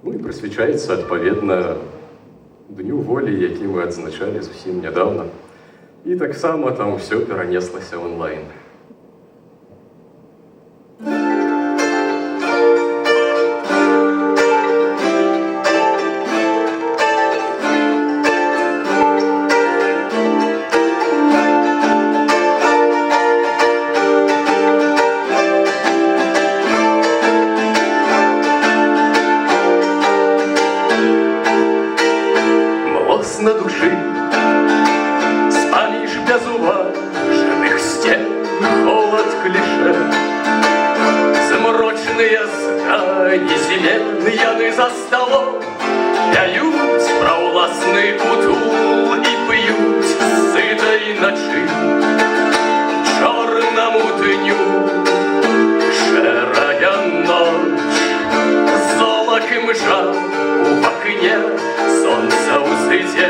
Ну і прысвячаецца, адпаведна, Дню волі, які мы адзначалі зусім нядаўна. І таксама там усё перанеслася онлайн. На души, спаміж безуважных стен, холод клише, заморочные здания зеленые за столом пяют про уласный утул и пьют сытой ночи черному дню. Шерая ночь, золотым жар в окне, солнце у среде,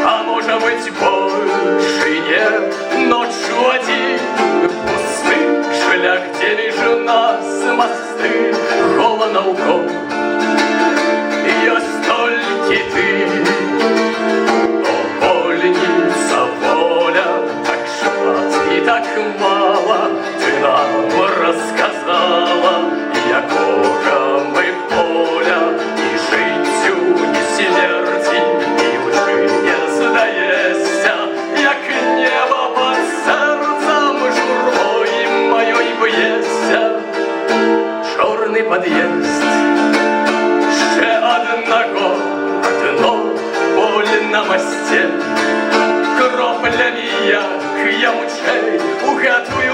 а может быть больше нет. Ночью один пустый шлях, где лишь нас мосты, холодно укол, есть только ты. О, вольница, воля, так шмат и так мало ты нам рассказала, якого мы поля, и життю, ни смерти, ни лжи не здається, як небо под серцем журбою моєю б'ється. Чорний під'їзд, ще одного, одно боль на мості, кроплями, як я мучей, угадую